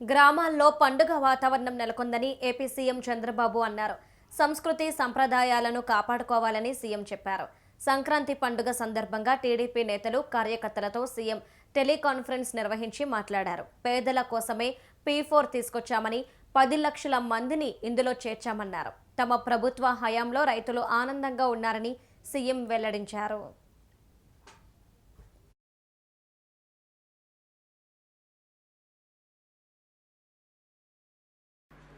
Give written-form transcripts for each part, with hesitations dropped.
గ్రామాల్లో పండుగ వాతావరణం నెలకొందని ఏపీ సీఎం చంద్రబాబు అన్నారు. సంస్కృతి సంప్రదాయాలను కాపాడుకోవాలని సీఎం చెప్పారు. సంక్రాంతి పండుగ సందర్భంగా టీడీపీ నేతలు కార్యకర్తలతో సీఎం టెలికాన్ఫరెన్స్ నిర్వహించి మాట్లాడారు. పేదల కోసమే P4 తీసుకొచ్చామని 10 లక్షల మందిని ఇందులో చేర్చామన్నారు. తమ ప్రభుత్వ హయాంలో రైతులు ఆనందంగా ఉన్నారని సీఎం వెల్లడించారు.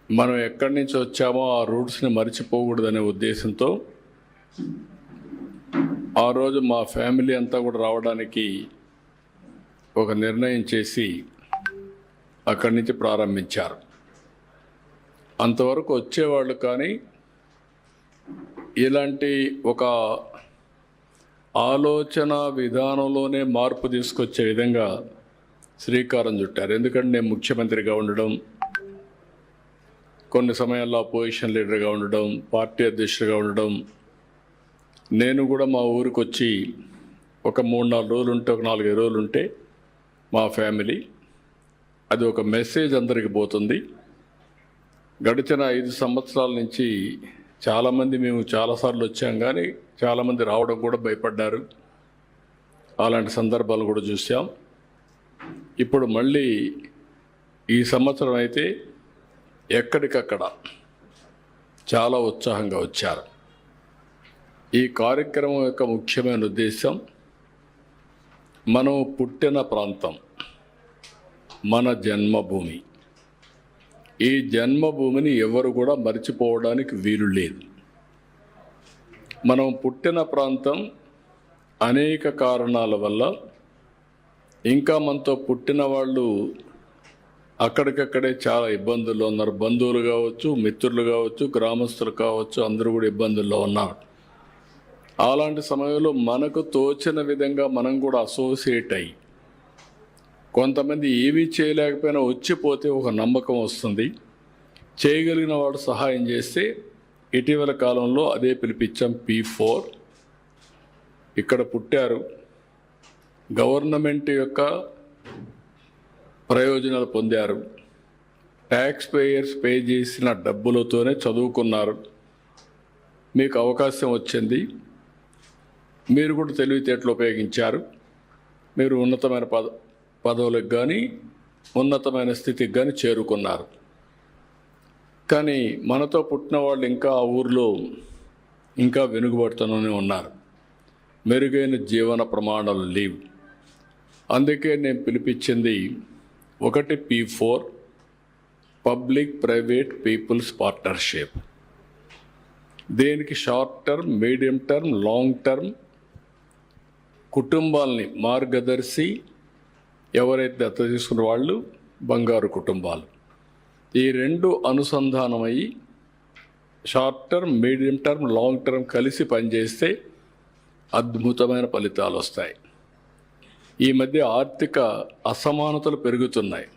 మనం ఎక్కడి నుంచి వచ్చామో ఆ రూట్స్ని మర్చిపోకూడదనే ఉద్దేశంతో ఆ రోజు మా ఫ్యామిలీ అంతా కూడా రావడానికి ఒక నిర్ణయం చేసి అక్కడి నుంచి ప్రారంభించారు. అంతవరకు వచ్చేవాళ్ళు కానీ ఇలాంటి ఒక ఆలోచన విధానంలోనే మార్పు తీసుకొచ్చే విధంగా శ్రీకారం చుట్టారు. ఎందుకంటే నేను ముఖ్యమంత్రిగా ఉండడం, కొన్ని సమయాల్లో అపోజిషన్ లీడర్గా ఉండడం, పార్టీ అధ్యక్షుడిగా ఉండడం, నేను కూడా మా ఊరికి వచ్చి ఒక 3-4 రోజులు ఉంటే, ఒక 4-5 రోజులు ఉంటే మా ఫ్యామిలీ అది ఒక మెసేజ్ అందరికి పోతుంది. గడిచిన 5 సంవత్సరాల నుంచి చాలామంది మేము చాలాసార్లు వచ్చాం, కానీ చాలామంది రావడం కూడా భయపడ్డారు. అలాంటి సందర్భాలు కూడా చూసాం. ఇప్పుడు మళ్ళీ ఈ సంవత్సరం అయితే ఎక్కడికక్కడ చాలా ఉత్సాహంగా వచ్చారు. ఈ కార్యక్రమం యొక్క ముఖ్యమైన ఉద్దేశం, మనం పుట్టిన ప్రాంతం మన జన్మభూమి. ఈ జన్మభూమిని ఎవరు కూడా మర్చిపోవడానికి వీలు లేదు. మనం పుట్టిన ప్రాంతం అనేక కారణాల వల్ల, ఇంకా మనతో పుట్టిన వాళ్ళు అక్కడికక్కడే చాలా ఇబ్బందుల్లో ఉన్నారు. బంధువులు కావచ్చు, మిత్రులు కావచ్చు, గ్రామస్తులు కావచ్చు, అందరూ కూడా ఇబ్బందుల్లో ఉన్నారు. అలాంటి సమయంలో మనకు తోచిన విధంగా మనం కూడా అసోసియేట్ అయ్యి, కొంతమంది ఏమీ చేయలేకపోయినా వచ్చిపోతే ఒక నమ్మకం వస్తుంది. చేయగలిగిన వాడు సహాయం చేస్తే ఇటీవల కాలంలో అదే పిలిపించాం P4. ఇక్కడ పుట్టారు, గవర్నమెంట్ యొక్క ప్రయోజనాలు పొందారు, ట్యాక్స్ పేయర్స్ పే చేసిన డబ్బులతోనే చదువుకున్నారు, మీకు అవకాశం వచ్చింది, మీరు కూడా తెలివితేటలు ఉపయోగించారు, మీరు ఉన్నతమైన పదవులకు కానీ ఉన్నతమైన స్థితికి కానీ చేరుకున్నారు. కానీ మనతో పుట్టిన వాళ్ళు ఇంకా ఆ ఊరిలో ఇంకా వెనుకబడుతూనే ఉన్నారు. మెరుగైన జీవన ప్రమాణాలు లేవు. అందుకే నేను పిలిపించింది ఒకటి P4, public private people's partnership. దేనికి short term, medium term, long term కుటుంబాలని మార్గదర్శి, ఎవరైతే దత్తత తీసుకున్న వాళ్ళు బంగారు కుటుంబాలు, ఈ రెండు అనుసంధానమయ్యి short term, medium term, long term కలిసి పనిచేస్తే అద్భుతమైన ఫలితాలు వస్తాయి. ఈ మధ్య ఆర్థిక అసమానతలు పెరుగుతున్నాయి.